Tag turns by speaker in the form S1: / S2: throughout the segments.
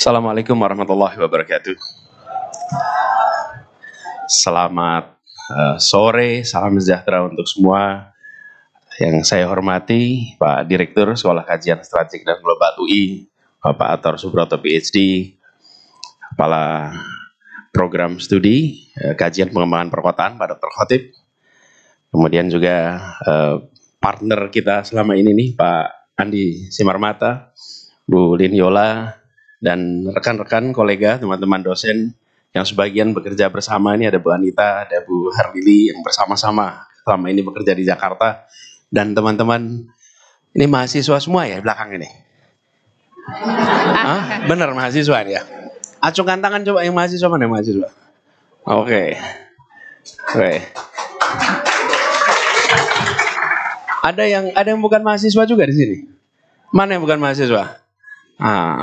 S1: Assalamualaikum warahmatullahi wabarakatuh. Selamat sore, salam sejahtera untuk semua. Yang saya hormati Pak Direktur Sekolah Kajian Strategik dan Global UI, Bapak Ator Subroto PhD, Kepala Program Studi Kajian Pengembangan Perkotaan, Pak Dr. Khotib. Kemudian juga partner kita selama ini nih, Pak Andi Simarmata, Bu Linyola, dan rekan-rekan kolega, teman-teman dosen yang sebagian bekerja bersama. Ini ada Bu Anita, ada Bu Harlili yang bersama-sama selama ini bekerja di Jakarta. Dan teman-teman, ini mahasiswa semua ya belakang ini? Hah? Bener mahasiswa ya? Acungkan tangan coba yang mahasiswa, mana yang mahasiswa? Oke. Ada yang bukan mahasiswa juga di sini? Mana yang bukan mahasiswa?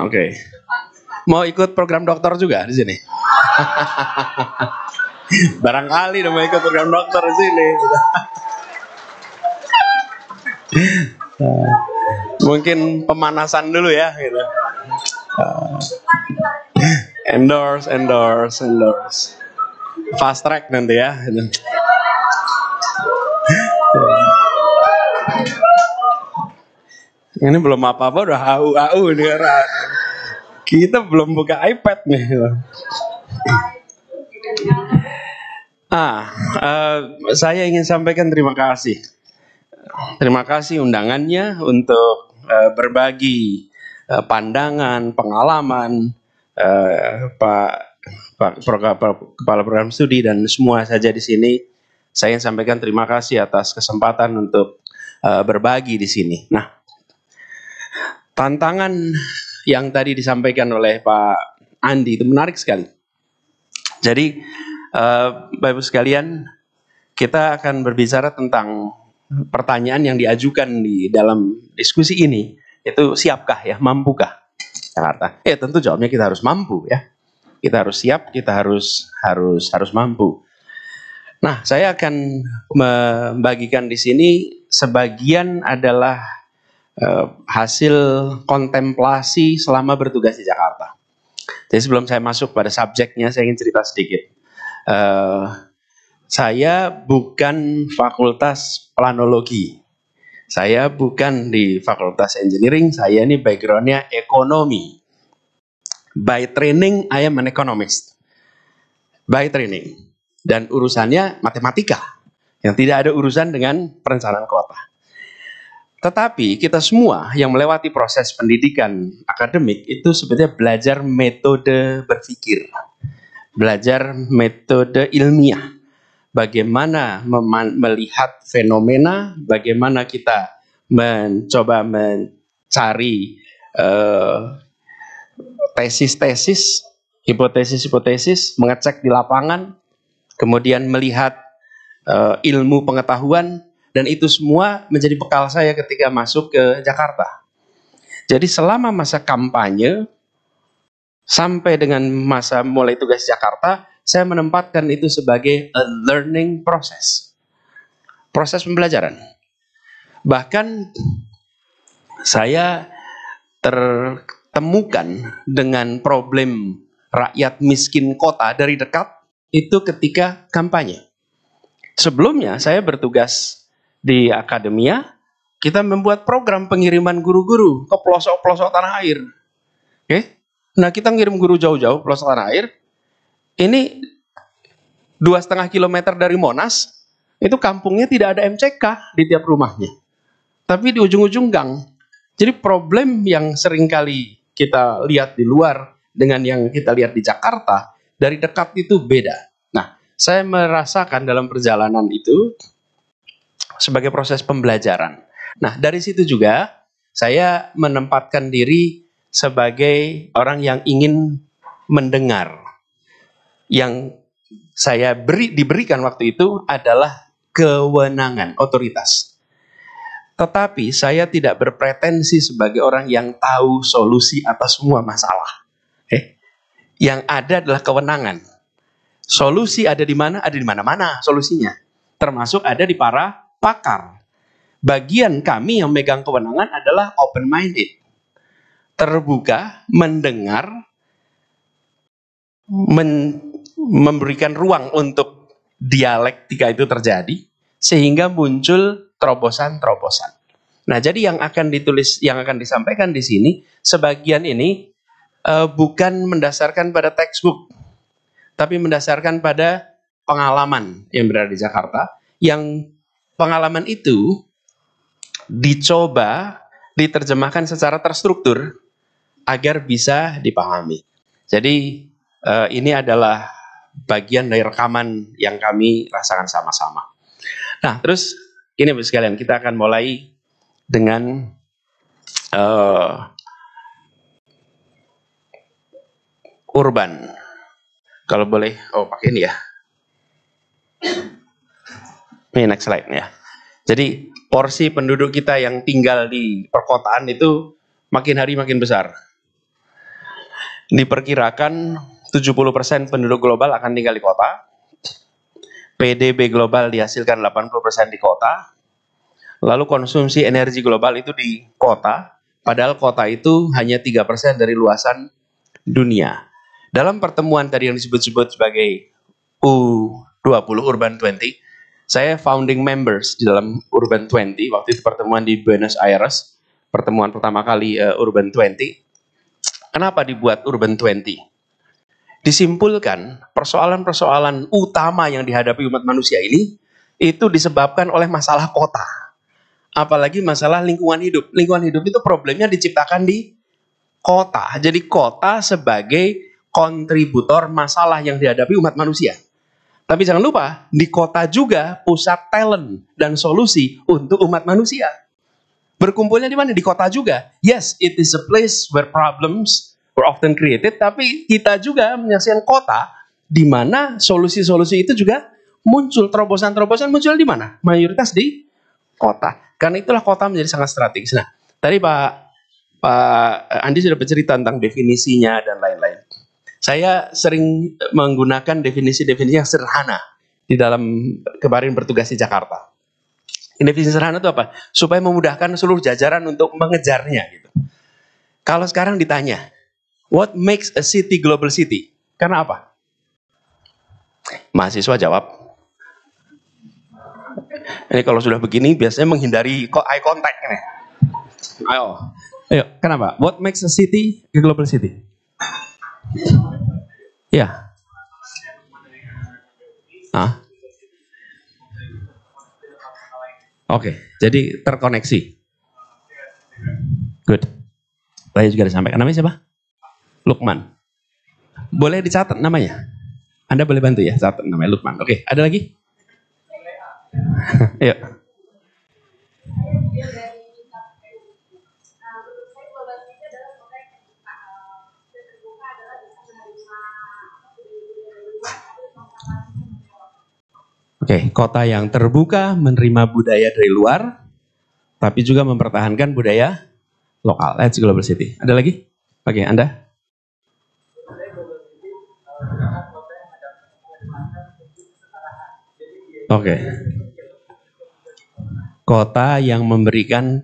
S1: Oke. Mau ikut program dokter juga di sini? Barangkali udah mau ikut program dokter di sini. Mungkin pemanasan dulu ya, gitu. Endorse. Fast track nanti ya. Ini belum apa-apa udah AU nih. Kita belum buka iPad nih. Saya ingin sampaikan terima kasih. Terima kasih undangannya untuk berbagi pandangan, pengalaman Pak Kepala Program Studi dan semua saja di sini. Saya ingin sampaikan terima kasih atas kesempatan untuk berbagi di sini. Nah, tantangan yang tadi disampaikan oleh Pak Andi itu menarik sekali. Jadi, Bapak Ibu sekalian, kita akan berbicara tentang pertanyaan yang diajukan di dalam diskusi ini, itu siapkah ya, mampukah Jakarta? Tentu jawabnya kita harus mampu ya. Kita harus siap, kita harus mampu. Nah, saya akan membagikan di sini sebagian adalah hasil kontemplasi selama bertugas di Jakarta. Jadi sebelum saya masuk pada subjeknya, saya ingin cerita sedikit. Saya bukan fakultas planologi. Saya bukan di fakultas engineering, saya ini backgroundnya ekonomi. By training, I am an economist. By training. Dan urusannya matematika, yang tidak ada urusan dengan perencanaan kota. Tetapi kita semua yang melewati proses pendidikan akademik itu sebetulnya belajar metode berpikir. Belajar metode ilmiah. Bagaimana melihat fenomena, bagaimana kita mencoba mencari tesis-tesis, hipotesis-hipotesis, mengecek di lapangan, kemudian melihat ilmu pengetahuan. Dan itu semua menjadi bekal saya ketika masuk ke Jakarta. Jadi selama masa kampanye, sampai dengan masa mulai tugas Jakarta, saya menempatkan itu sebagai a learning process. Proses pembelajaran. Bahkan saya tertemukan dengan problem rakyat miskin kota dari dekat, itu ketika kampanye. Sebelumnya saya bertugas di akademia, kita membuat program pengiriman guru-guru ke pelosok-pelosok tanah air. Oke? Nah, kita ngirim guru jauh-jauh pelosok tanah air. Ini 2,5 kilometer dari Monas, itu kampungnya tidak ada MCK di tiap rumahnya. Tapi di ujung-ujung gang. Jadi problem yang seringkali kita lihat di luar dengan yang kita lihat di Jakarta, dari dekat itu beda. Nah, saya merasakan dalam perjalanan itu sebagai proses pembelajaran. Nah, dari situ juga saya menempatkan diri sebagai orang yang ingin mendengar. Yang saya diberikan waktu itu adalah kewenangan, otoritas. Tetapi saya tidak berpretensi sebagai orang yang tahu solusi atas semua masalah. Yang ada adalah kewenangan. Solusi ada di mana? Ada di mana-mana solusinya. Termasuk ada di para pakar. Bagian kami yang megang kewenangan adalah open-minded. Terbuka, mendengar, memberikan ruang untuk dialektika itu terjadi sehingga muncul terobosan-terobosan. Nah, jadi yang akan ditulis, yang akan disampaikan di sini, sebagian ini bukan mendasarkan pada textbook, tapi mendasarkan pada pengalaman yang berada di Jakarta, yang pengalaman itu dicoba diterjemahkan secara terstruktur agar bisa dipahami. Jadi ini adalah bagian dari rekaman yang kami rasakan sama-sama. Nah, terus ini Bapak sekalian, kita akan mulai dengan urban. Kalau boleh, pakai ini ya. Ini next slide ya. Jadi porsi penduduk kita yang tinggal di perkotaan itu makin hari makin besar. Diperkirakan 70% penduduk global akan tinggal di kota. PDB global dihasilkan 80% di kota. Lalu konsumsi energi global itu di kota, padahal kota itu hanya 3% dari luasan dunia. Dalam pertemuan tadi yang disebut-sebut sebagai U20, Urban 20, saya founding members di dalam Urban 20, waktu itu pertemuan di Buenos Aires, pertemuan pertama kali Urban 20. Kenapa dibuat Urban 20? Disimpulkan, persoalan-persoalan utama yang dihadapi umat manusia ini, itu disebabkan oleh masalah kota. Apalagi masalah lingkungan hidup. Lingkungan hidup itu problemnya diciptakan di kota. Jadi kota sebagai kontributor masalah yang dihadapi umat manusia. Tapi jangan lupa, di kota juga pusat talent dan solusi untuk umat manusia. Berkumpulnya di mana? Di kota juga. Yes, it is a place where problems were often created, tapi kita juga menyaksikan kota di mana solusi-solusi itu juga muncul. Terobosan-terobosan muncul di mana? Mayoritas di kota. Karena itulah kota menjadi sangat strategis. Nah, tadi Pak Andi sudah bercerita tentang definisinya dan lain-lain. Saya sering menggunakan definisi-definisi yang sederhana di dalam kemarin bertugas di Jakarta. Definisi sederhana itu apa? Supaya memudahkan seluruh jajaran untuk mengejarnya. Gitu. Kalau sekarang ditanya, what makes a city global city? Karena apa? Mahasiswa jawab. Ini kalau sudah begini biasanya menghindari eye contact. Nih. Ayo, kenapa? What makes a city a global city? Ya. Oke, jadi terkoneksi. Good. Saya juga disampaikan. Namanya siapa? Lukman. Boleh dicatat namanya? Anda boleh bantu ya, catat namanya Lukman. Oke, ada lagi? Yuk. Oke, kota yang terbuka menerima budaya dari luar, tapi juga mempertahankan budaya lokal. That's global city. Ada lagi? Oke, Anda? Oke. Kota yang memberikan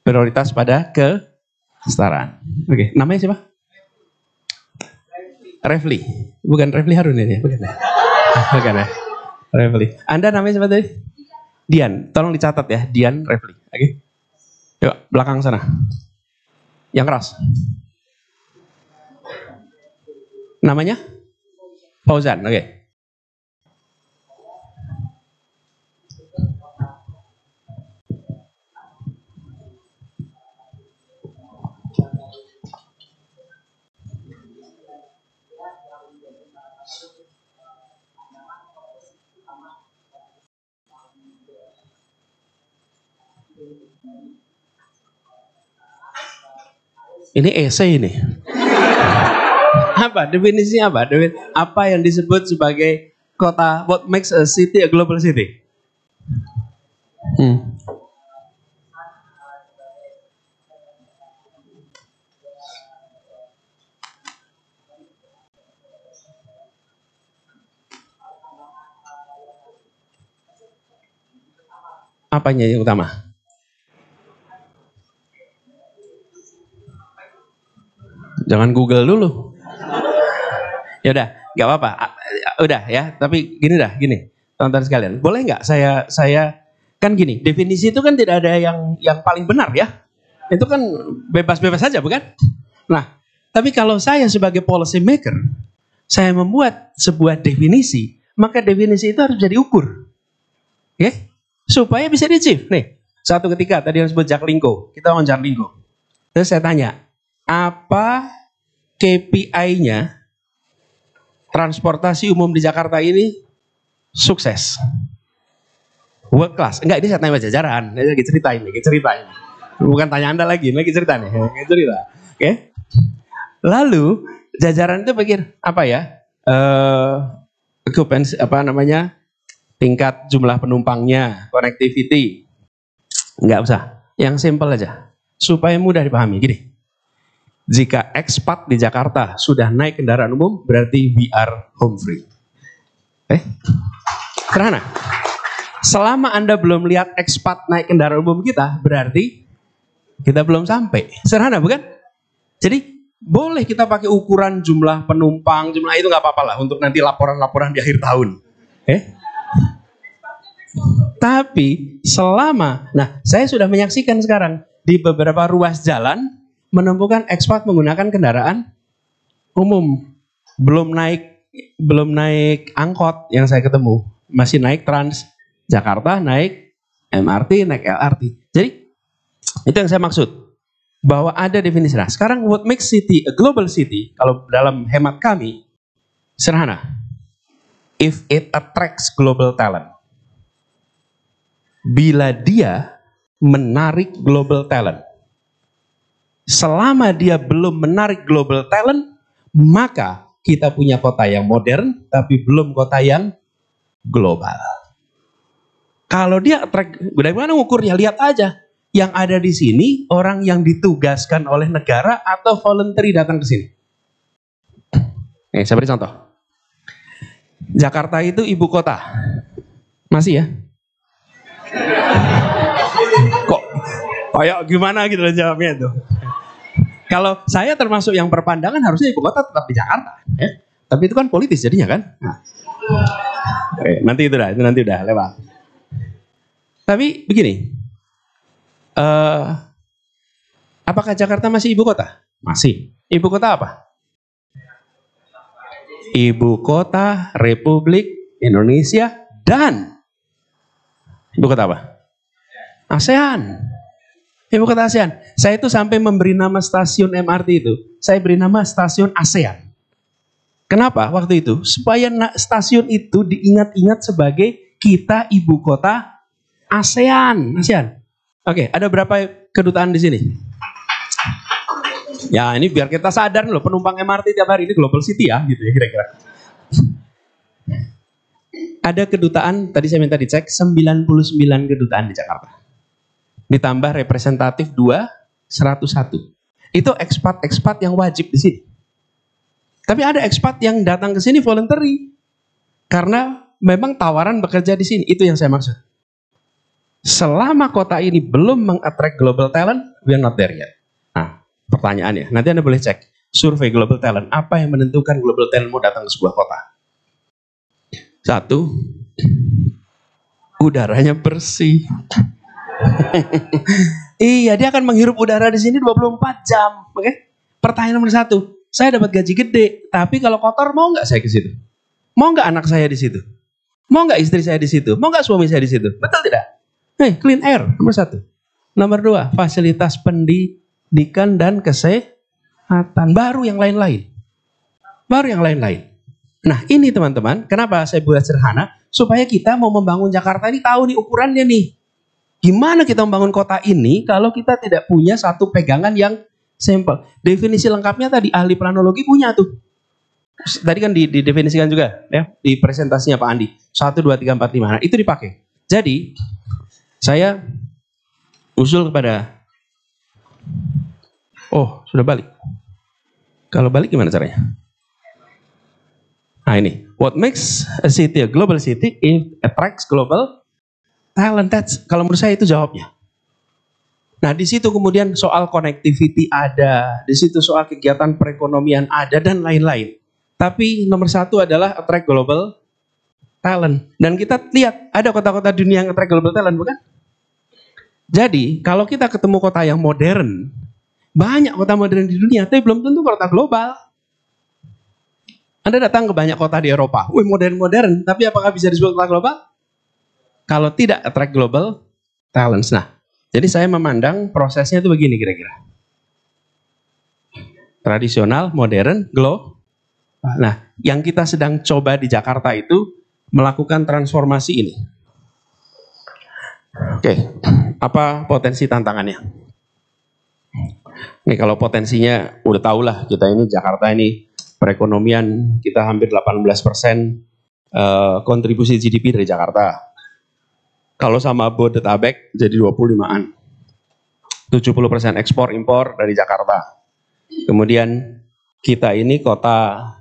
S1: prioritas pada kesetaraan. Oke, namanya siapa? Refli. Bukan Refli Harun ini, bukan ya? Bukan ya? Refli. Anda namanya siapa tadi? Dian. Tolong dicatat ya, Dian Refli. Oke. Yuk, belakang sana. Yang keras. Namanya? Fauzan. Oke. Ini esai ini. Apa definisinya apa? Apa yang disebut sebagai kota? What makes a city a global city? Apanya yang utama? Jangan Google dulu. Ya udah, nggak apa-apa. Udah ya, tapi gini, teman-teman sekalian. Boleh nggak saya kan gini, definisi itu kan tidak ada yang paling benar ya. Itu kan bebas-bebas saja, bukan? Nah, tapi kalau saya sebagai policy maker, saya membuat sebuah definisi, maka definisi itu harus jadi ukur. Ya? Supaya bisa di-achieve. Nih, satu ketika tadi yang disebut Jaklingko, kita ngomong Jaklingko. Terus saya tanya, apa KPI-nya transportasi umum di Jakarta ini sukses? World class. Enggak, ini saya tanya jajaran. Ini lagi cerita ini. Bukan tanya Anda lagi, lagi cerita nih. Lagi cerita. Oke. Lalu jajaran itu pikir apa ya? Occupancy, apa namanya? Tingkat jumlah penumpangnya, connectivity. Enggak usah. Yang simple aja. Supaya mudah dipahami. Gini. Jika expat di Jakarta sudah naik kendaraan umum, berarti we are home free. Sederhana. Selama Anda belum lihat expat naik kendaraan umum kita, berarti kita belum sampai. Sederhana, bukan? Jadi, boleh kita pakai ukuran jumlah penumpang, jumlah itu nggak apa-apa lah untuk nanti laporan-laporan di akhir tahun. Tapi selama, nah saya sudah menyaksikan sekarang di beberapa ruas jalan menemukan expat menggunakan kendaraan umum, belum naik angkot yang saya ketemu, masih naik Trans Jakarta, naik MRT, naik LRT. Jadi itu yang saya maksud, bahwa ada definisi. Nah, sekarang what makes city a global city, kalau dalam hemat kami, sederhana. If it attracts global talent. Bila dia menarik global talent. Selama dia belum menarik global talent, maka kita punya kota yang modern, tapi belum kota yang global. Kalau dia attract, bagaimana ngukurnya? Lihat aja. Yang ada di sini, orang yang ditugaskan oleh negara atau voluntary datang ke sini. Saya beri contoh. Jakarta itu ibu kota. Masih ya? Kok kayak gimana gitu loh jawabnya itu. Kalau saya termasuk yang berpandangan harusnya ibu kota tetap di Jakarta. Ya? Tapi itu kan politis jadinya kan. Nah. Nanti itu nanti udah lewat. Tapi begini. Apakah Jakarta masih ibu kota? Masih. Ibu kota apa? Ibu kota Republik Indonesia dan ibu kota apa? ASEAN. Ibu kota ASEAN. Saya itu sampai memberi nama stasiun MRT itu, saya beri nama stasiun ASEAN. Kenapa waktu itu? Supaya stasiun itu diingat-ingat sebagai kita ibu kota ASEAN. Oke, ada berapa kedutaan di sini? Ya, ini biar kita sadar loh, penumpang MRT tiap hari ini global city ya, gitu ya kira-kira. Ada kedutaan, tadi saya minta dicek, 99 kedutaan di Jakarta. Ditambah representatif 2, 101. Itu ekspat-ekspat yang wajib di sini. Tapi ada ekspat yang datang ke sini voluntary. Karena memang tawaran bekerja di sini, itu yang saya maksud. Selama kota ini belum meng-attract global talent, we are not there yet. Nah, pertanyaannya, nanti Anda boleh cek survei global talent, apa yang menentukan global talent mau datang ke sebuah kota? 1, udaranya bersih. Iya, dia akan menghirup udara di sini 24 jam. Oke? Pertanyaan nomor 1, saya dapat gaji gede, tapi kalau kotor mau nggak saya ke situ? Mau nggak anak saya di situ? Mau nggak istri saya di situ? Mau nggak suami saya di situ? Betul tidak? Clean air, nomor 1. Nomor 2, fasilitas pendidikan dan kesehatan. Baru yang lain-lain. Nah ini teman-teman, kenapa saya buat sederhana? Supaya kita mau membangun Jakarta ini tahu nih ukurannya nih. Gimana kita membangun kota ini kalau kita tidak punya satu pegangan yang simple. Definisi lengkapnya tadi ahli planologi punya tuh. Tadi kan didefinisikan juga ya di presentasinya Pak Andi. 1, 2, 3, 4, 5. Nah, itu dipakai. Jadi saya usul kepada, sudah balik. Kalau balik gimana caranya? Nah ini, what makes a city a global city? It attracts global talent. Kalau menurut saya itu jawabnya. Nah di situ kemudian soal connectivity ada, di situ soal kegiatan perekonomian ada dan lain-lain. Tapi nomor satu adalah attract global talent. Dan kita lihat ada kota-kota dunia yang attract global talent, bukan? Jadi kalau kita ketemu kota yang modern, banyak kota modern di dunia, tapi belum tentu kota global. Anda datang ke banyak kota di Eropa, modern-modern, tapi apakah bisa disebut kota global? Kalau tidak attract global talents. Nah, jadi saya memandang prosesnya itu begini kira-kira. Tradisional, modern, global. Nah, yang kita sedang coba di Jakarta itu melakukan transformasi ini. Oke, apa potensi tantangannya? Nih kalau potensinya udah tau lah, kita ini Jakarta ini perekonomian kita hampir 18% kontribusi GDP dari Jakarta. Kalau sama Bodetabek jadi 25-an. 70% ekspor impor dari Jakarta. Kemudian kita ini kota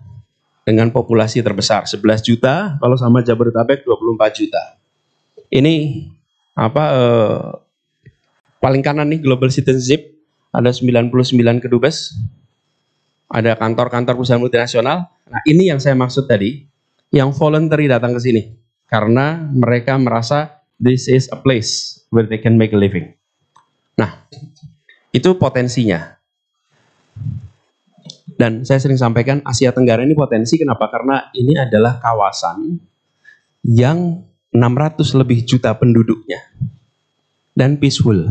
S1: dengan populasi terbesar 11 juta, kalau sama Jabodetabek 24 juta. Ini paling kanan nih global citizenship, ada 99 kedubes, ada kantor-kantor perusahaan multinasional. Nah, ini yang saya maksud tadi, yang voluntary datang ke sini karena mereka merasa this is a place where they can make a living. Nah, itu potensinya. Dan saya sering sampaikan Asia Tenggara ini potensi, kenapa? Karena ini adalah kawasan yang 600 lebih juta penduduknya dan peaceful.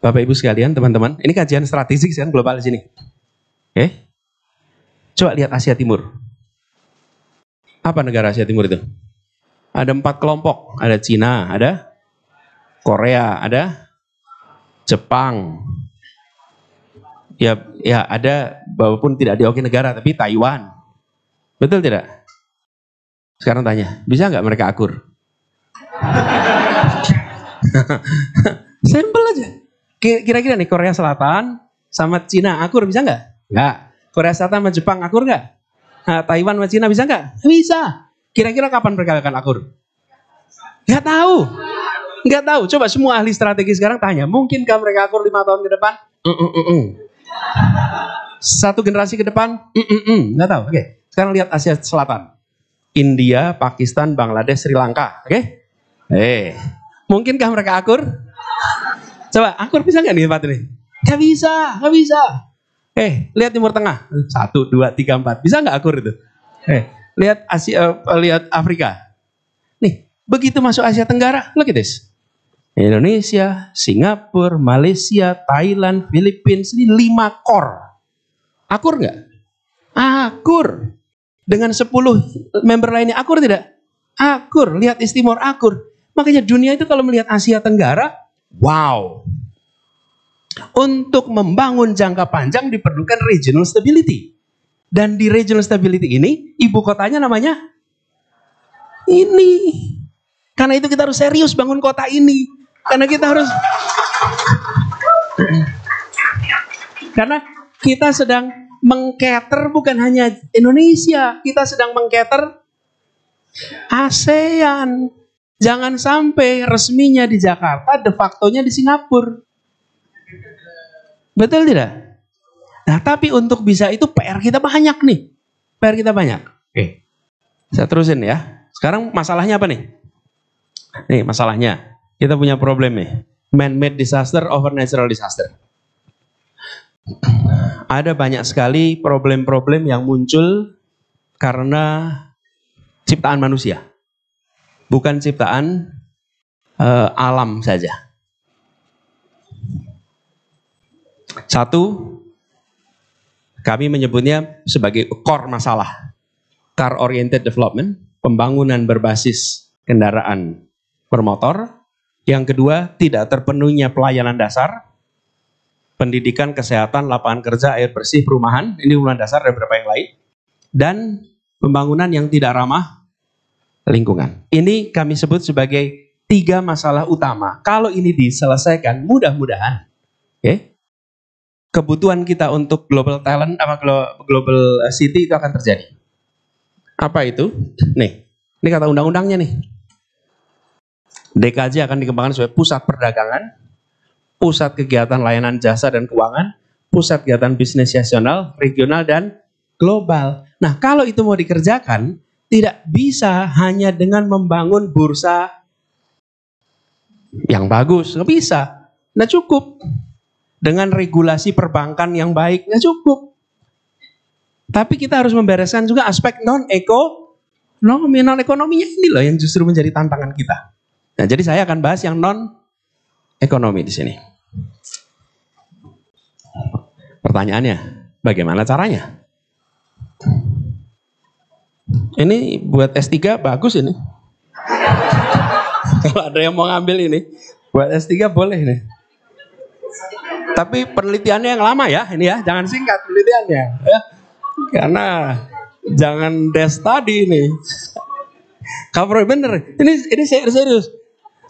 S1: Bapak Ibu sekalian, teman-teman, ini kajian strategik kan global di sini. Oke. Coba lihat Asia Timur. Apa negara Asia Timur itu? Ada 4 kelompok, ada Cina, ada Korea, ada Jepang. Ya ada, walaupun tidak diakui negara, tapi Taiwan. Betul tidak? Sekarang tanya, bisa nggak mereka akur? Simple aja. Kira-kira nih Korea Selatan sama Cina akur, bisa nggak? Nggak. Korea Selatan sama Jepang akur nggak? Nah, Taiwan sama Cina bisa nggak? Bisa. Kira-kira kapan mereka akan akur? Nggak tahu. Nggak tahu. Coba semua ahli strategi sekarang tanya, mungkinkah mereka akur 5 tahun ke depan? 1 generasi ke depan? Nggak tahu. Oke. Sekarang lihat Asia Selatan. India, Pakistan, Bangladesh, Sri Lanka. Oke? Mungkinkah mereka akur? Coba, akur bisa nggak nih tempat ini? Nggak bisa, nggak bisa. Lihat Timur Tengah. 1, 2, 3, 4. Bisa nggak akur itu? Lihat Asia, lihat Afrika. Nih, begitu masuk Asia Tenggara, look at this. Indonesia, Singapura, Malaysia, Thailand, Philippines, ini 5 core. Akur nggak? Akur. Dengan 10 member lainnya akur tidak? Akur. Lihat East Timor akur. Makanya dunia itu kalau melihat Asia Tenggara, wow. Untuk membangun jangka panjang diperlukan regional stability. Dan di regional stability ini, ibu kotanya namanya ini. Karena itu kita harus serius bangun kota ini. Karena kita harus karena kita sedang mengcater bukan hanya Indonesia, kita sedang mengcater ASEAN. Jangan sampai resminya di Jakarta, de factonya di Singapura. Betul tidak? Nah, tapi untuk bisa itu PR kita banyak nih. PR kita banyak. Oke. Saya terusin ya. Sekarang masalahnya apa nih? Nih masalahnya. Kita punya problem nih. Man-made disaster over natural disaster. Ada banyak sekali problem-problem yang muncul karena ciptaan manusia. Bukan ciptaan alam saja. 1, kami menyebutnya sebagai core masalah. Car oriented development, pembangunan berbasis kendaraan bermotor. Yang kedua, tidak terpenuhinya pelayanan dasar, pendidikan, kesehatan, lapangan kerja, air bersih, perumahan. Ini perumahan dasar dan beberapa yang lain. Dan pembangunan yang tidak ramah lingkungan. Ini kami sebut sebagai 3 masalah utama. Kalau ini diselesaikan, mudah-mudahan kebutuhan kita untuk global talent apa global city itu akan terjadi. Apa itu? Nih, ini kata undang-undangnya nih. DKJ akan dikembangkan sebagai pusat perdagangan, pusat kegiatan layanan jasa dan keuangan, pusat kegiatan bisnis nasional, regional, dan global. Nah, kalau itu mau dikerjakan, tidak bisa hanya dengan membangun bursa yang bagus. Nggak bisa. Nggak cukup. Dengan regulasi perbankan yang baik, nggak cukup. Tapi kita harus membereskan juga aspek non-ekonominya ini loh yang justru menjadi tantangan kita. Nah, jadi saya akan bahas yang non-ekonomi di sini. Pertanyaannya, bagaimana caranya? Ini buat S3 bagus ini. Kalau ada yang mau ngambil ini, buat S3 boleh nih. Tapi penelitiannya yang lama ya, ini ya, jangan singkat penelitiannya, ya. Karena jangan desk study ini. Cover bener, ini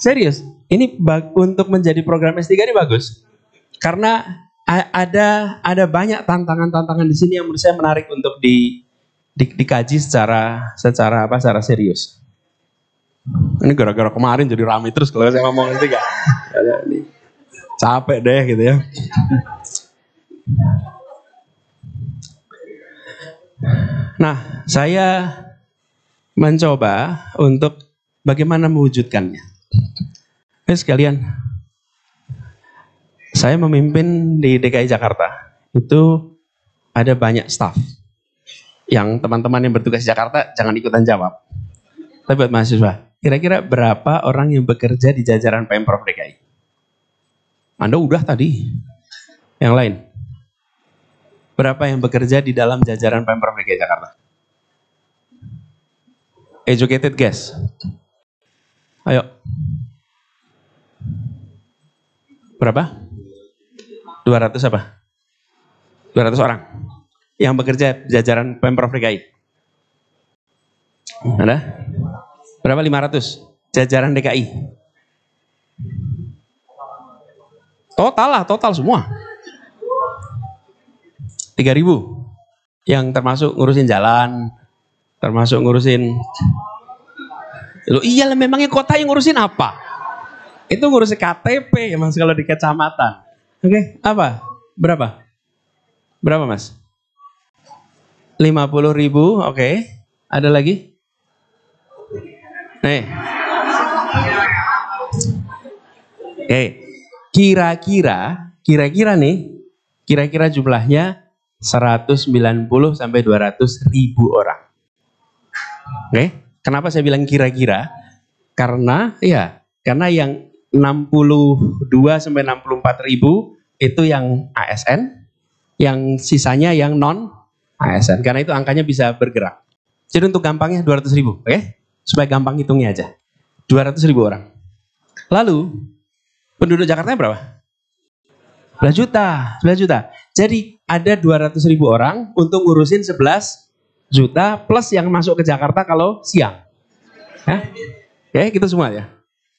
S1: serius. Ini untuk menjadi program S3 ini bagus. Karena ada banyak tantangan-tantangan di sini yang menurut saya menarik untuk dikaji secara serius. Ini gara-gara kemarin jadi ramai terus kalau saya ngomong S3. Capek deh gitu ya. Nah, saya mencoba untuk bagaimana mewujudkannya. Sekalian, saya memimpin di DKI Jakarta. Itu ada banyak staff. Yang teman-teman yang bertugas di Jakarta jangan ikutan jawab. Tapi buat mahasiswa, kira-kira berapa orang yang bekerja di jajaran Pemprov DKI? Anda udah tadi. Yang lain. Berapa yang bekerja di dalam jajaran Pemprov DKI Jakarta? Educated guess. Ayo. Berapa? 200 apa? 200 orang. Yang bekerja jajaran Pemprov DKI. Ada? Berapa? 500. Jajaran DKI. Total semua. 3.000. Yang termasuk ngurusin jalan, termasuk ngurusin. Loh, iyalah memangnya kota yang ngurusin apa? Itu ngurusin KTP ya Mas kalau di kecamatan. Oke, apa? Berapa? Berapa Mas? 50.000, oke. Ada lagi? Nih. Oke. Kira-kira jumlahnya 190 sampai 200 ribu orang. Oke, kenapa saya bilang kira-kira? Karena yang 62 sampai 64 ribu itu yang ASN, yang sisanya yang non ASN. Karena itu angkanya bisa bergerak. Jadi untuk gampangnya 200 ribu, oke? Supaya gampang hitungnya aja. 200 ribu orang. Lalu penduduk Jakarta berapa? 11 juta. Jadi ada 200 ribu orang untuk ngurusin 11 juta plus yang masuk ke Jakarta kalau siang. Ya, gitu semua ya.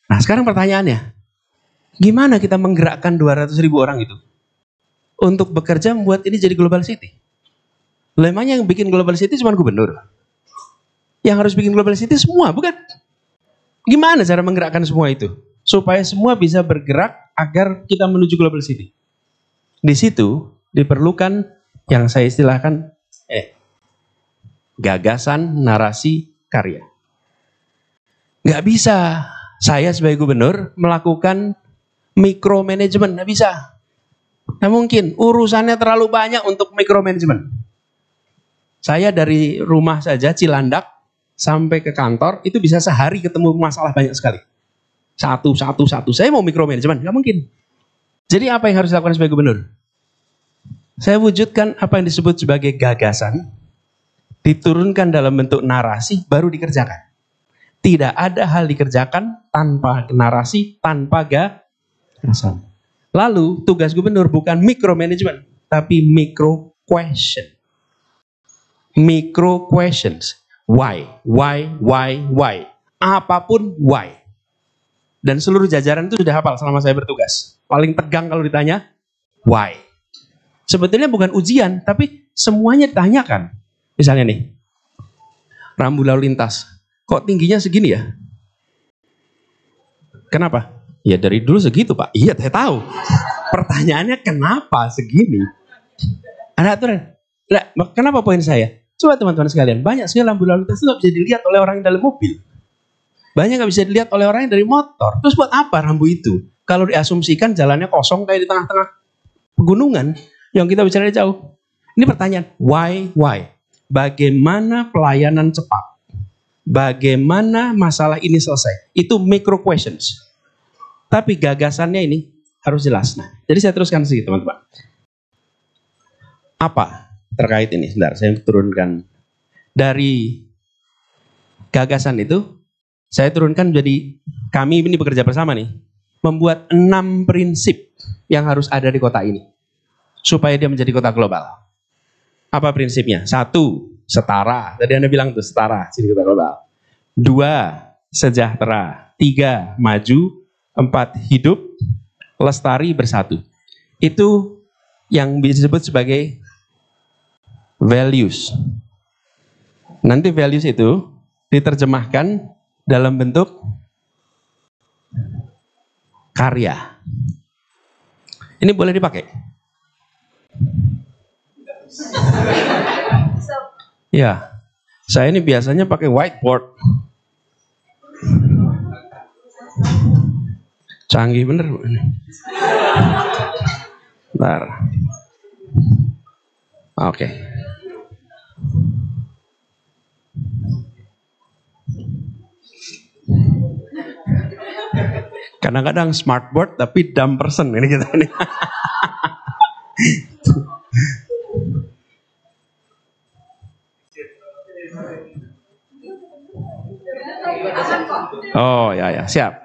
S1: Nah sekarang pertanyaannya, gimana kita menggerakkan 200 ribu orang itu untuk bekerja membuat ini jadi global city? Lemanya yang bikin global city cuma gubernur. Yang harus bikin global city semua, bukan? Gimana cara menggerakkan semua itu? Supaya semua bisa bergerak agar kita menuju global city. Di situ diperlukan yang saya istilahkan gagasan, narasi, karya. Nggak bisa saya sebagai gubernur melakukan micromanagement, nggak bisa. Nah mungkin urusannya terlalu banyak untuk micromanagement. Saya dari rumah saja Cilandak sampai ke kantor itu bisa sehari ketemu masalah banyak sekali. Satu. Saya mau micromanagement, nggak mungkin. Jadi apa yang harus dilakukan sebagai gubernur? Saya wujudkan apa yang disebut sebagai gagasan, diturunkan dalam bentuk narasi, baru dikerjakan. Tidak ada hal dikerjakan tanpa narasi, tanpa gagasan. Lalu tugas gubernur bukan micromanagement, tapi micro question. Micro questions. Why? Apapun why. Dan seluruh jajaran itu sudah hafal selama saya bertugas. Paling tegang kalau ditanya, why? Sebetulnya bukan ujian, tapi semuanya ditanyakan. Misalnya nih, rambu lalu lintas. Kok tingginya segini ya? Kenapa? Ya dari dulu segitu Pak. Iya saya tahu. Pertanyaannya kenapa segini? Ada aturan? Nggak, kenapa poin saya? Coba teman-teman sekalian, banyak sekali lampu lalu lintas itu nggak bisa dilihat oleh orang yang dalam mobil. Banyak nggak bisa dilihat oleh orang yang dari motor. Terus buat apa rambu itu? Kalau diasumsikan jalannya kosong kayak di tengah-tengah pegunungan yang kita bicara jauh. Ini pertanyaan, why? Bagaimana pelayanan cepat? Bagaimana masalah ini selesai? Itu micro questions. Tapi gagasannya ini harus jelas. Nah, jadi saya teruskan sedikit teman-teman. Apa terkait ini? Sebentar, saya turunkan dari gagasan itu. Saya turunkan jadi kami ini bekerja bersama nih, membuat 6 prinsip yang harus ada di kota ini supaya dia menjadi kota global. Apa prinsipnya? 1, setara. Tadi Anda bilang tuh setara, jadi kota global. 2, sejahtera. 3, maju. 4, hidup, lestari, bersatu. Itu yang disebut sebagai values. Nanti values itu diterjemahkan dalam bentuk karya. Ini boleh dipakai? Ya, saya ini biasanya pakai whiteboard. Canggih bener. Bentar. Oke. Kadang-kadang smartboard tapi dumb person ini kita nih. Oh ya, siap.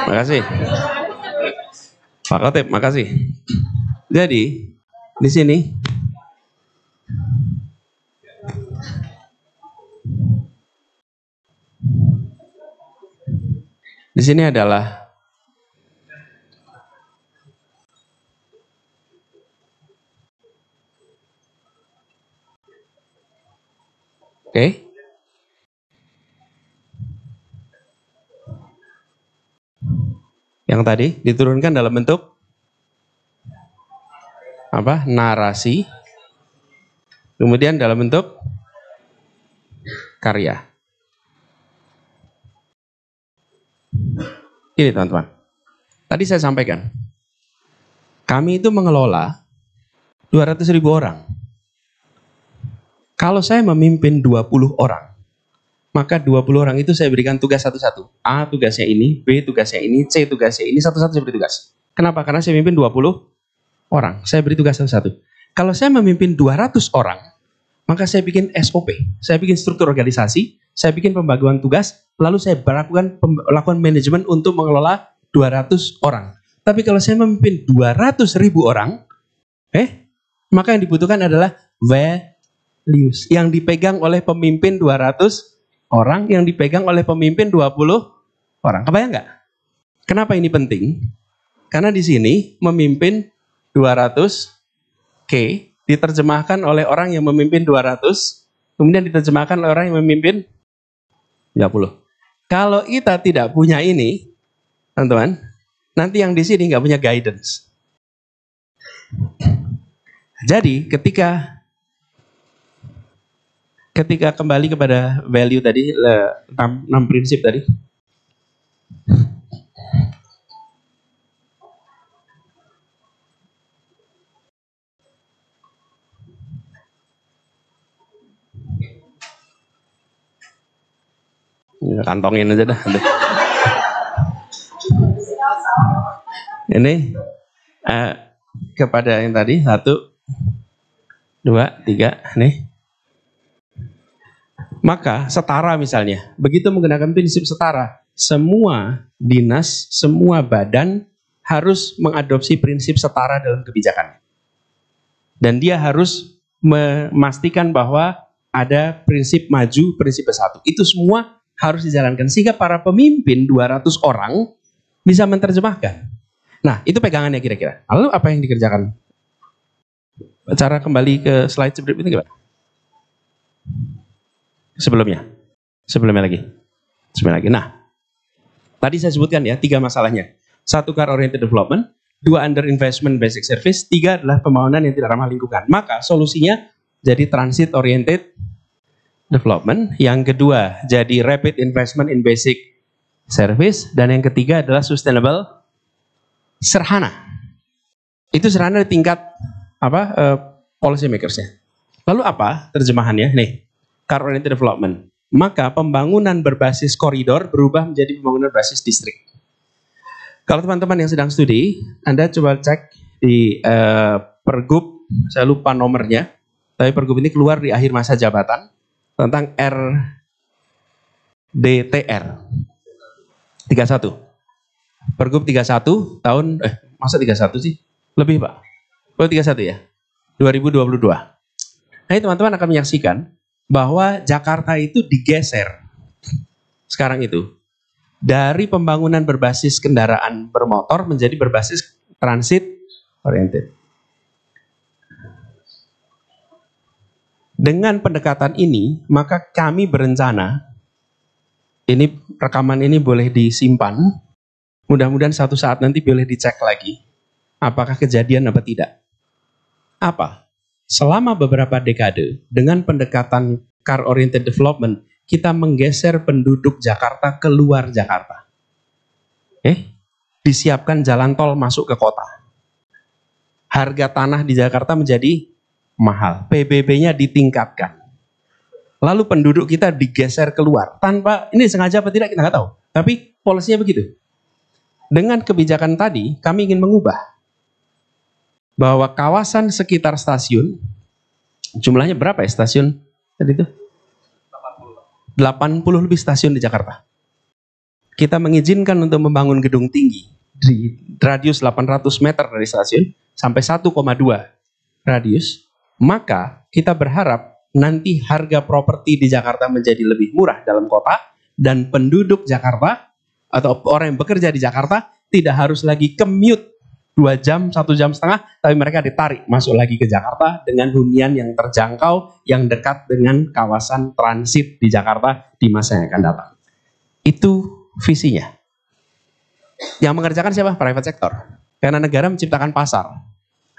S1: Makasih. Pak Khotib, makasih. Jadi di sini adalah oke. Yang tadi diturunkan dalam bentuk apa? Narasi. Kemudian dalam bentuk karya. Ini teman-teman. Tadi saya sampaikan. Kami itu mengelola 200.000 orang. Kalau saya memimpin 20 orang, maka 20 orang itu saya berikan tugas satu-satu. A tugasnya ini, B tugasnya ini, C tugasnya ini, satu-satu saya beri tugas. Kenapa? Karena saya memimpin 20 orang. Saya beri tugas satu-satu. Kalau saya memimpin 200 orang, maka saya bikin SOP. Saya bikin struktur organisasi, saya bikin pembagian tugas, lalu saya lakukan manajemen untuk mengelola 200 orang. Tapi kalau saya memimpin 200.000 orang, maka yang dibutuhkan adalah values yang dipegang oleh pemimpin 200 orang, yang dipegang oleh pemimpin 20 orang. Kebayang nggak? Kenapa ini penting? Karena di sini memimpin 200K diterjemahkan oleh orang yang memimpin 200, kemudian diterjemahkan oleh orang yang memimpin 30. Kalau kita tidak punya ini, teman-teman, nanti yang di sini nggak punya guidance. Jadi ketika kembali kepada value tadi, 6 prinsip tadi. Kantongin aja dah. Ini kepada yang tadi 1, 2, 3 nih. Maka setara misalnya, begitu menggunakan prinsip setara, semua dinas, semua badan harus mengadopsi prinsip setara dalam kebijakan. Dan dia harus memastikan bahwa ada prinsip maju, prinsip bersatu. Itu semua harus dijalankan sehingga para pemimpin 200 orang bisa menerjemahkan. Nah, itu pegangannya kira-kira. Lalu apa yang dikerjakan? Cara kembali ke slide sebelum itu gimana? Sebelumnya lagi. Nah, tadi saya sebutkan ya 3 masalahnya. 1, car oriented development. 2 under investment basic service, 3 adalah pembangunan yang tidak ramah lingkungan. Maka solusinya jadi transit oriented development, yang kedua jadi rapid investment in basic service, dan yang ketiga adalah sustainable serhana. Itu serhana di tingkat policy makersnya. Lalu apa terjemahannya? Nih, car oriented development. Maka pembangunan berbasis koridor berubah menjadi pembangunan berbasis distrik. Kalau teman-teman yang sedang studi, Anda coba cek di Pergub, saya lupa nomornya, tapi Pergub ini keluar di akhir masa jabatan tentang RDTR 31. Pergub 31 tahun, masa 31 sih? Lebih Pak. Oh 31 ya? 2022. Nah teman-teman akan menyaksikan bahwa Jakarta itu digeser sekarang itu dari pembangunan berbasis kendaraan bermotor menjadi berbasis transit oriented. Dengan pendekatan ini, maka kami berencana, ini rekaman ini boleh disimpan, mudah-mudahan suatu saat nanti boleh dicek lagi, apakah kejadian apa tidak. Apa? Selama beberapa dekade, dengan pendekatan car oriented development, kita menggeser penduduk Jakarta keluar Jakarta. Disiapkan jalan tol masuk ke kota. Harga tanah di Jakarta menjadi mahal. PBB-nya ditingkatkan. Lalu penduduk kita digeser keluar. Tanpa, ini sengaja apa tidak kita nggak tahu. Tapi polisinya begitu. Dengan kebijakan tadi, kami ingin mengubah bahwa kawasan sekitar stasiun, jumlahnya berapa ya stasiun tadi itu? 80 lebih stasiun di Jakarta. Kita mengizinkan untuk membangun gedung tinggi di radius 800 meter dari stasiun sampai 1,2 radius. Maka kita berharap nanti harga properti di Jakarta menjadi lebih murah dalam kota, dan penduduk Jakarta atau orang yang bekerja di Jakarta tidak harus lagi commute 2 jam, 1 jam setengah, tapi mereka ditarik masuk lagi ke Jakarta dengan hunian yang terjangkau, yang dekat dengan kawasan transit di Jakarta di masa yang akan datang. Itu visinya. Yang mengerjakan siapa? Private sector. Karena negara menciptakan pasar.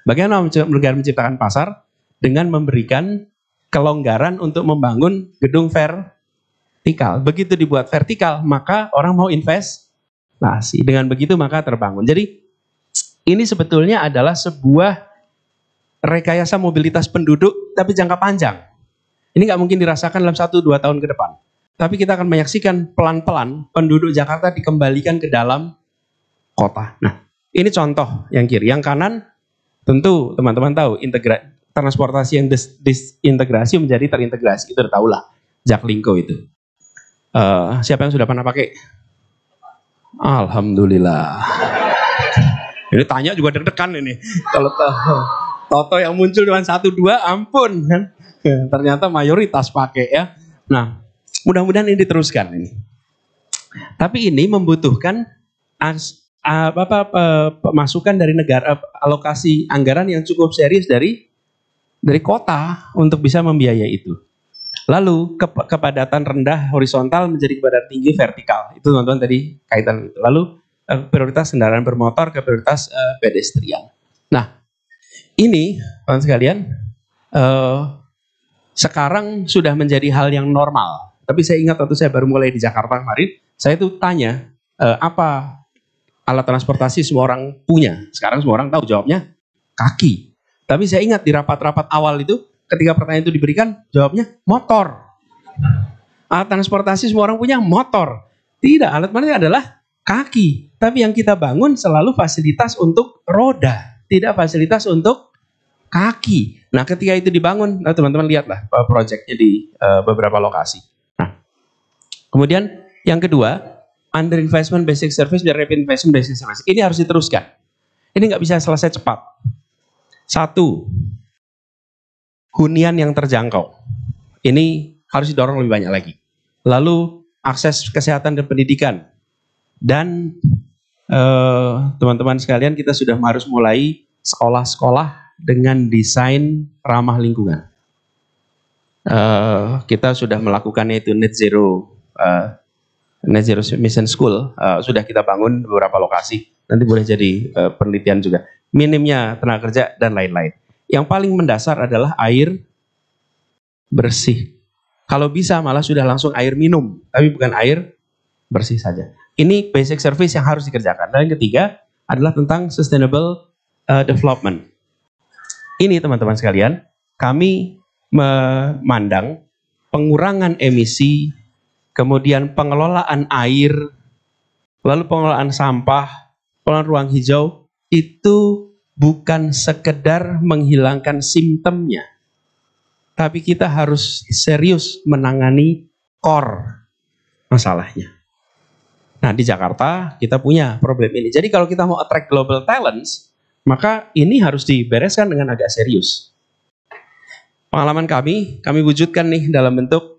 S1: Bagaimana negara menciptakan pasar? Dengan memberikan kelonggaran untuk membangun gedung vertikal. Begitu dibuat vertikal, maka orang mau investasi. Dengan begitu maka terbangun. Jadi ini sebetulnya adalah sebuah rekayasa mobilitas penduduk tapi jangka panjang. Ini nggak mungkin dirasakan dalam 1-2 tahun ke depan. Tapi kita akan menyaksikan pelan-pelan penduduk Jakarta dikembalikan ke dalam kota. Nah, ini contoh yang kiri. Yang kanan tentu teman-teman tahu transportasi yang disintegrasi menjadi terintegrasi. Itu udah tahu lah, Jaklingko itu. Siapa yang sudah pernah pakai? Alhamdulillah. Ini tanya juga deg-degan ini. Kalau Toto yang muncul cuma 1-2, ampun. Ternyata mayoritas pakai ya. Nah, mudah-mudahan ini diteruskan ini. Tapi ini membutuhkan masukan dari negara, alokasi anggaran yang cukup serius dari kota untuk bisa membiayai itu. Lalu kepadatan rendah horizontal menjadi kepadatan tinggi vertikal. Itu teman-teman tadi kaitan itu. Lalu prioritas kendaraan bermotor ke prioritas pedestrian. Nah, ini teman sekalian sekarang sudah menjadi hal yang normal. Tapi saya ingat waktu saya baru mulai di Jakarta kemarin, saya tuh tanya apa alat transportasi semua orang punya. Sekarang semua orang tahu jawabnya kaki. Tapi saya ingat di rapat-rapat awal itu, ketika pertanyaan itu diberikan, jawabnya motor. Alat transportasi semua orang punya motor. Tidak, alat mana adalah kaki. Tapi yang kita bangun selalu fasilitas untuk roda, tidak fasilitas untuk kaki. Nah, ketika itu dibangun, teman-teman lihatlah proyeknya di beberapa lokasi. Nah, kemudian yang kedua, under investment basic service dan rapid investment basic service. Ini harus diteruskan. Ini nggak bisa selesai cepat. 1, hunian yang terjangkau. Ini harus didorong lebih banyak lagi. Lalu akses kesehatan dan pendidikan. Dan teman-teman sekalian, kita sudah harus mulai sekolah-sekolah dengan desain ramah lingkungan. Kita sudah melakukannya itu net zero mission school, sudah kita bangun beberapa lokasi. nanti boleh jadi penelitian juga. Minimnya tenaga kerja dan lain-lain. Yang paling mendasar adalah air bersih. Kalau bisa malah sudah langsung air minum, tapi bukan air bersih saja. Ini basic service yang harus dikerjakan. Dan yang ketiga adalah tentang sustainable development. Ini teman-teman sekalian, kami memandang pengurangan emisi, kemudian pengelolaan air, lalu pengelolaan sampah, pengelolaan ruang hijau, itu bukan sekedar menghilangkan simptomnya, tapi kita harus serius menangani core masalahnya. Nah, di Jakarta kita punya problem ini. Jadi kalau kita mau attract global talents, maka ini harus dibereskan dengan agak serius. Pengalaman kami wujudkan nih dalam bentuk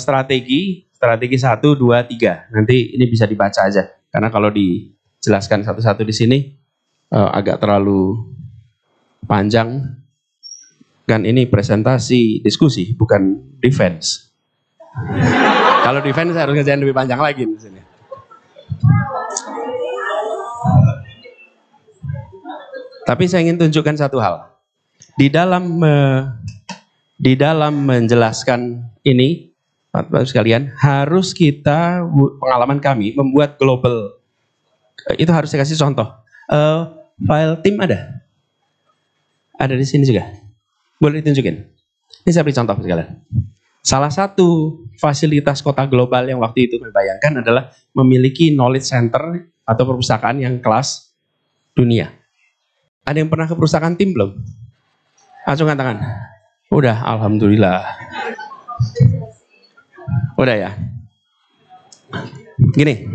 S1: strategi 1, 2, 3. Nanti ini bisa dibaca aja, karena kalau dijelaskan satu-satu di sini agak terlalu panjang. Kan ini presentasi diskusi, bukan defense. Kalau defense saya harus ngerjain lebih panjang lagi di sini. Tapi saya ingin tunjukkan satu hal. Di dalam menjelaskan ini, Bapak sekalian, harus kita, pengalaman kami membuat global. Itu harus saya kasih contoh. File tim ada? Ada di sini juga. Boleh ditunjukin. Ini saya beri contoh sekalian. Salah satu fasilitas kota global yang waktu itu kami bayangkan adalah memiliki knowledge center atau perpustakaan yang kelas dunia. Ada yang pernah ke perpustakaan tim belum? Acungkan tangan. Udah, alhamdulillah. Udah ya. Gini.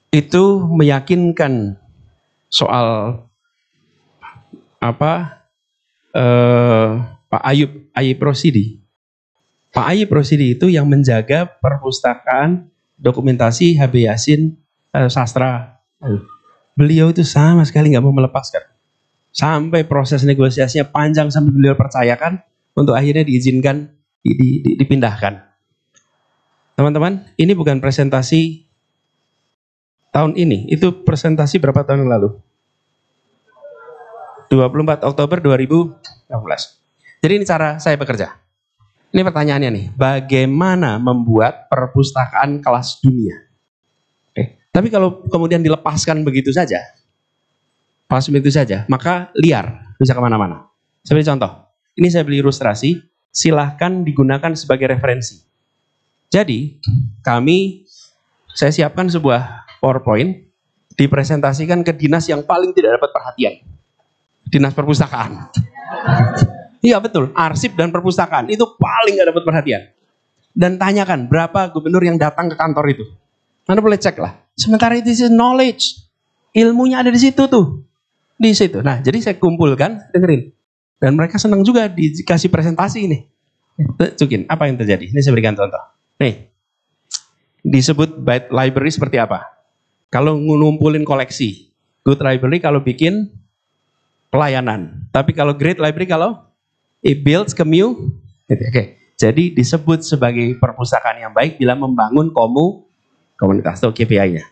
S1: Itu meyakinkan soal Pak Ayub Rosidi. Pak Ayub Rosidi itu yang menjaga perpustakaan dokumentasi HB Yasin sastra. Beliau itu sama sekali nggak mau melepaskan. Sampai proses negosiasinya panjang sampai beliau percayakan untuk akhirnya diizinkan dipindahkan. Teman-teman, ini bukan presentasi tahun ini, itu presentasi berapa tahun yang lalu? 24 Oktober 2016. Jadi ini cara saya bekerja. Ini pertanyaannya nih, bagaimana membuat perpustakaan kelas dunia? Tapi kalau kemudian dilepaskan begitu saja, maka liar, bisa kemana-mana. Saya beri contoh. Ini saya beli ilustrasi, silahkan digunakan sebagai referensi. Jadi, saya siapkan sebuah PowerPoint, dipresentasikan ke dinas yang paling tidak dapat perhatian. Dinas perpustakaan. Iya betul, arsip dan perpustakaan itu paling gak dapat perhatian. Dan tanyakan berapa gubernur yang datang ke kantor itu. Anda boleh cek lah. Sementara itu knowledge, ilmunya ada di situ tuh. Di situ. Nah, jadi saya kumpulkan, dengerin. Dan mereka senang juga dikasih presentasi ini. Tunjukin, apa yang terjadi? Ini saya berikan contoh. Nih, disebut bad library seperti apa? Kalau ngumpulin koleksi. Good library kalau bikin pelayanan. Tapi kalau great library kalau it builds community. Oke. Jadi disebut sebagai perpustakaan yang baik bila membangun komunitas atau KPI-nya.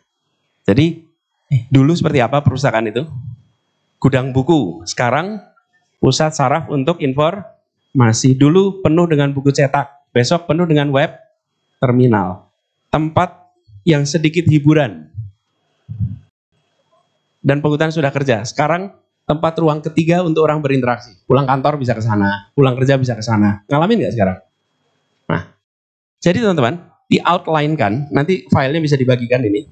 S1: Jadi dulu seperti apa perpustakaan itu? Gudang buku. Sekarang pusat saraf untuk informasi. Dulu penuh dengan buku cetak. Besok penuh dengan web terminal. Tempat yang sedikit hiburan. Dan penghutang sudah kerja. Sekarang tempat ruang ketiga untuk orang berinteraksi. Pulang kantor bisa ke sana, pulang kerja bisa ke sana. Ngalamin nggak sekarang? Nah, jadi teman-teman, di-outline kan, nanti filenya bisa dibagikan ini.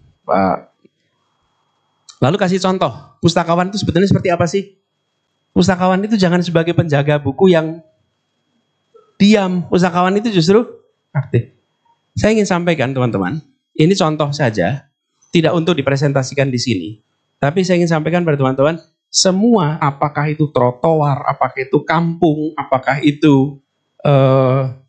S1: Lalu kasih contoh, pustakawan itu sebetulnya seperti apa sih? Pustakawan itu jangan sebagai penjaga buku yang diam. Pustakawan itu justru aktif. Saya ingin sampaikan teman-teman, ini contoh saja, tidak untuk dipresentasikan di sini. Tapi saya ingin sampaikan pada teman-teman, semua, apakah itu trotoar, apakah itu kampung, apakah itu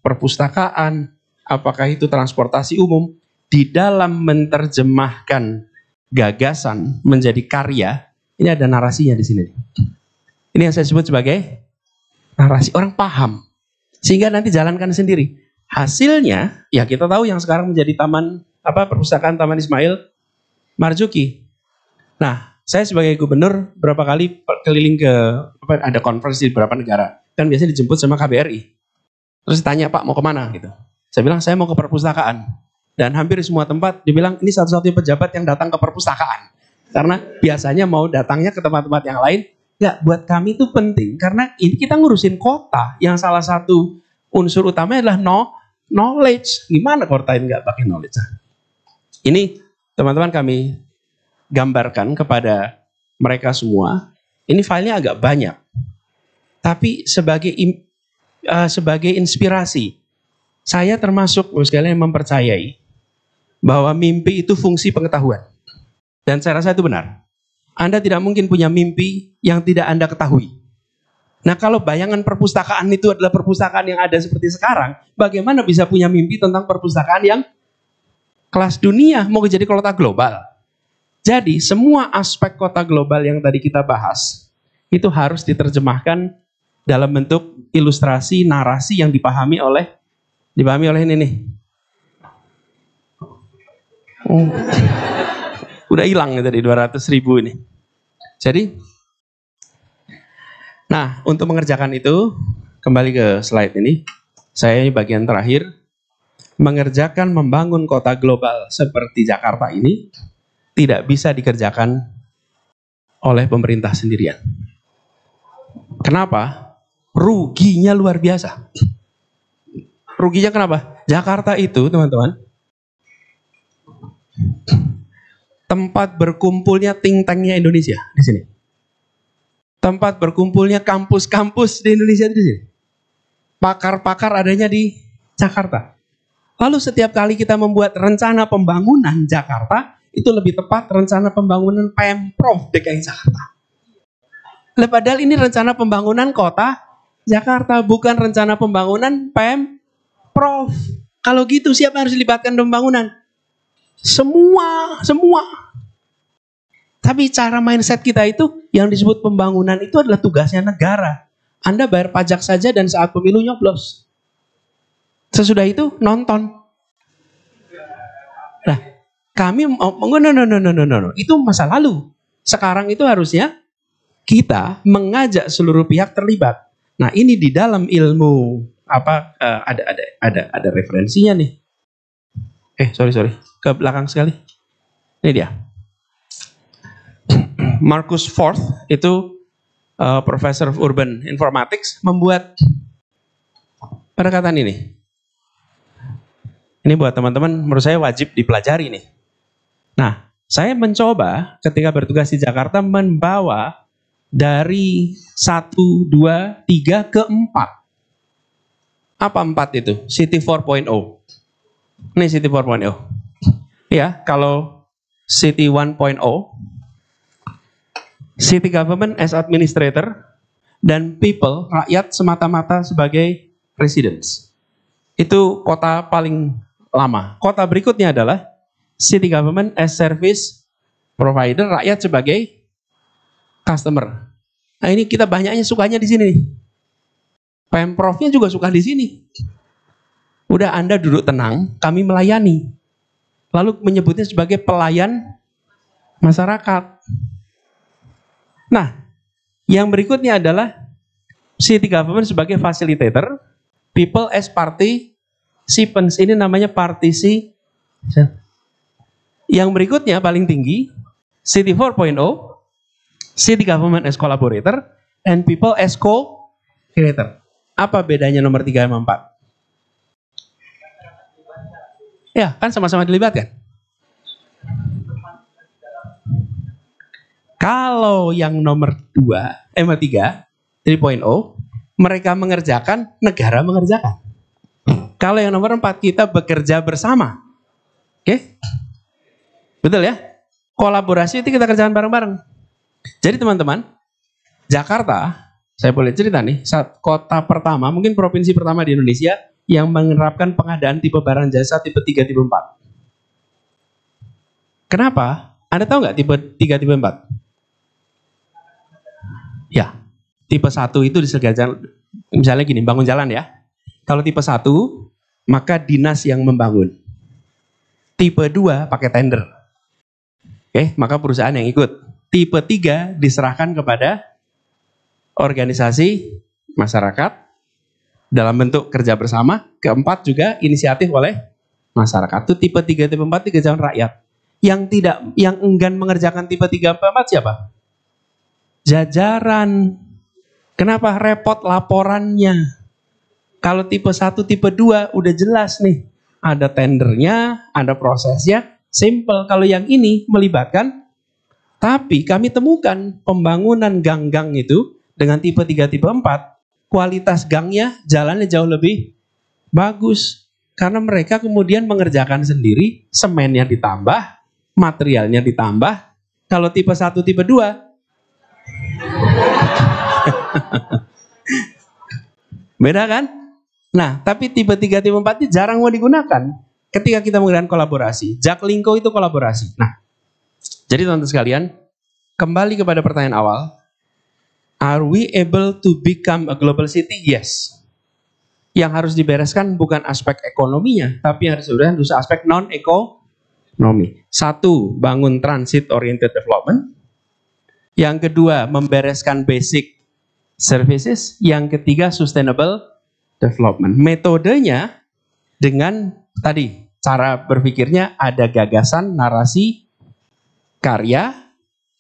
S1: perpustakaan, apakah itu transportasi umum, di dalam menerjemahkan gagasan menjadi karya, ini ada narasinya di sini. Ini yang saya sebut sebagai narasi. Orang paham, sehingga nanti jalankan sendiri. Hasilnya, ya kita tahu yang sekarang menjadi taman perpustakaan Taman Ismail Marzuki. Nah, saya sebagai gubernur berapa kali keliling ke ada conference di beberapa negara. Kan biasanya dijemput sama KBRI. Terus tanya, Pak mau kemana gitu. Saya bilang saya mau ke perpustakaan. Dan hampir semua tempat dibilang ini satu-satunya pejabat yang datang ke perpustakaan. Karena biasanya mau datangnya ke tempat-tempat yang lain. Ya, buat kami itu penting karena ini kita ngurusin kota yang salah satu unsur utamanya adalah knowledge. Gimana kota ini nggak pakai knowledge? Ini teman-teman kami gambarkan kepada mereka semua. Ini filenya agak banyak, tapi sebagai inspirasi, saya termasuk sekalian yang mempercayai bahwa mimpi itu fungsi pengetahuan. Dan saya rasa itu benar. Anda tidak mungkin punya mimpi yang tidak Anda ketahui. Nah, kalau bayangan perpustakaan itu adalah perpustakaan yang ada seperti sekarang, bagaimana bisa punya mimpi tentang perpustakaan yang kelas dunia, mau jadi kota global? Jadi, semua aspek kota global yang tadi kita bahas, itu harus diterjemahkan dalam bentuk ilustrasi, narasi yang dipahami oleh ini nih. Udah hilang tadi 200.000 ini. Jadi, nah untuk mengerjakan itu, kembali ke slide ini, saya ini bagian terakhir, mengerjakan membangun kota global seperti Jakarta ini, tidak bisa dikerjakan oleh pemerintah sendirian. Kenapa? Ruginya luar biasa. Ruginya kenapa? Jakarta itu, teman-teman, tempat berkumpulnya think tanknya Indonesia di sini. Tempat berkumpulnya kampus-kampus di Indonesia di sini. Pakar-pakar adanya di Jakarta. Lalu setiap kali kita membuat rencana pembangunan Jakarta, itu lebih tepat rencana pembangunan Pemprov DKI Jakarta. Padahal ini rencana pembangunan kota Jakarta, bukan rencana pembangunan Pemprov. Kalau gitu siapa yang harus dilibatkan dalam pembangunan? Semua. Tapi cara mindset kita itu yang disebut pembangunan itu adalah tugasnya negara. Anda bayar pajak saja dan saat pemilu nyoblos. Sesudah itu nonton. Nah, kami no. Itu masa lalu. Sekarang itu harusnya kita mengajak seluruh pihak terlibat. Nah, ini di dalam ilmu ada referensinya nih. Sorry. Ke belakang sekali. Ini dia. Marcus Forth itu Professor of Urban Informatics membuat pendekatan ini. Ini buat teman-teman menurut saya wajib dipelajari nih. Nah, saya mencoba ketika bertugas di Jakarta membawa dari 1, 2, 3 ke 4. Apa 4 itu? City 4.0. Ini City 4.0. Ya, kalau City 1.0, City Government as Administrator, dan People, rakyat semata-mata sebagai residents. Itu kota paling lama. Kota berikutnya adalah City Government as Service Provider, rakyat sebagai customer. Nah, ini kita banyaknya sukanya di sini nih. Pemprovnya juga suka di sini. Udah Anda duduk tenang, kami melayani. Lalu menyebutnya sebagai pelayan masyarakat. Nah, yang berikutnya adalah City Government sebagai facilitator, People as participants. Ini namanya partisi. Yang berikutnya paling tinggi, City 4.0, City Government as collaborator, and People as co-creator. Apa bedanya nomor 3 sama 4? Ya, kan sama-sama dilibatkan. Kalau yang nomor 3, 3.0, mereka mengerjakan, negara mengerjakan. Kalau yang nomor 4, kita bekerja bersama. Oke? Betul ya? Kolaborasi itu kita kerjakan bareng-bareng. Jadi teman-teman, Jakarta, saya boleh cerita nih, kota pertama, mungkin provinsi pertama di Indonesia yang menerapkan pengadaan tipe barang jasa tipe 3, tipe 4. Kenapa? Anda tahu nggak tipe 3, tipe 4? Ya, tipe 1 itu disediakan, misalnya gini, bangun jalan ya. Kalau tipe 1, maka dinas yang membangun. Tipe 2 pakai tender. Oke, maka perusahaan yang ikut. Tipe 3 diserahkan kepada organisasi masyarakat dalam bentuk kerja bersama. Keempat juga inisiatif oleh masyarakat. Itu tipe 3, tipe 4, tiga jalan rakyat. Yang enggan mengerjakan tipe 3, 4 siapa? Jajaran. Kenapa? Repot laporannya. Kalau tipe 1, tipe 2 udah jelas nih. Ada tendernya, ada prosesnya, simple. Kalau yang ini melibatkan, tapi kami temukan pembangunan gang-gang itu dengan tipe 3, tipe 4, kualitas gangnya, jalannya jauh lebih bagus. Karena mereka kemudian mengerjakan sendiri, semennya ditambah, materialnya ditambah. Kalau tipe 1, tipe 2, beda kan? Nah, tapi tipe 3, tipe 4 itu jarang mau digunakan ketika kita menggunakan kolaborasi. Jaklingko itu kolaborasi. Nah, jadi teman-teman sekalian, kembali kepada pertanyaan awal. Are we able to become a global city? Yes. Yang harus dibereskan bukan aspek ekonominya, tapi harus dibereskan aspek non-ekonomi. Satu, bangun transit oriented development. Yang kedua, membereskan basic services. Yang ketiga, sustainable development. Metodenya dengan tadi, cara berpikirnya ada gagasan, narasi, karya,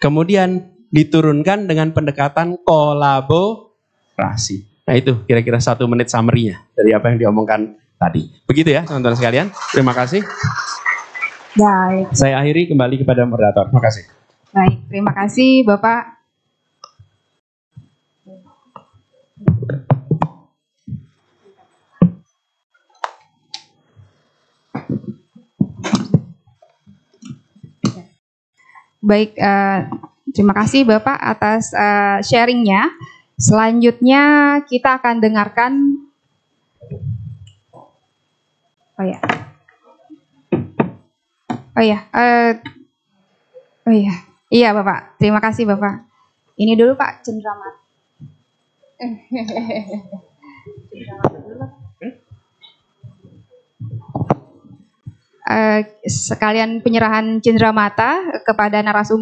S1: kemudian diturunkan dengan pendekatan kolaborasi. Nah itu kira-kira 1 menit summary-nya dari apa yang diomongkan tadi. Begitu ya teman-teman sekalian. Terima kasih.
S2: Baik.
S1: Saya akhiri kembali kepada moderator. Terima kasih.
S2: Baik, terima kasih Bapak. Baik, terima kasih Bapak atas sharingnya. Selanjutnya kita akan dengarkan. Iya Bapak. Terima kasih Bapak. Ini dulu Pak Cendramat. Sekalian penyerahan cendramata kepada narasumber.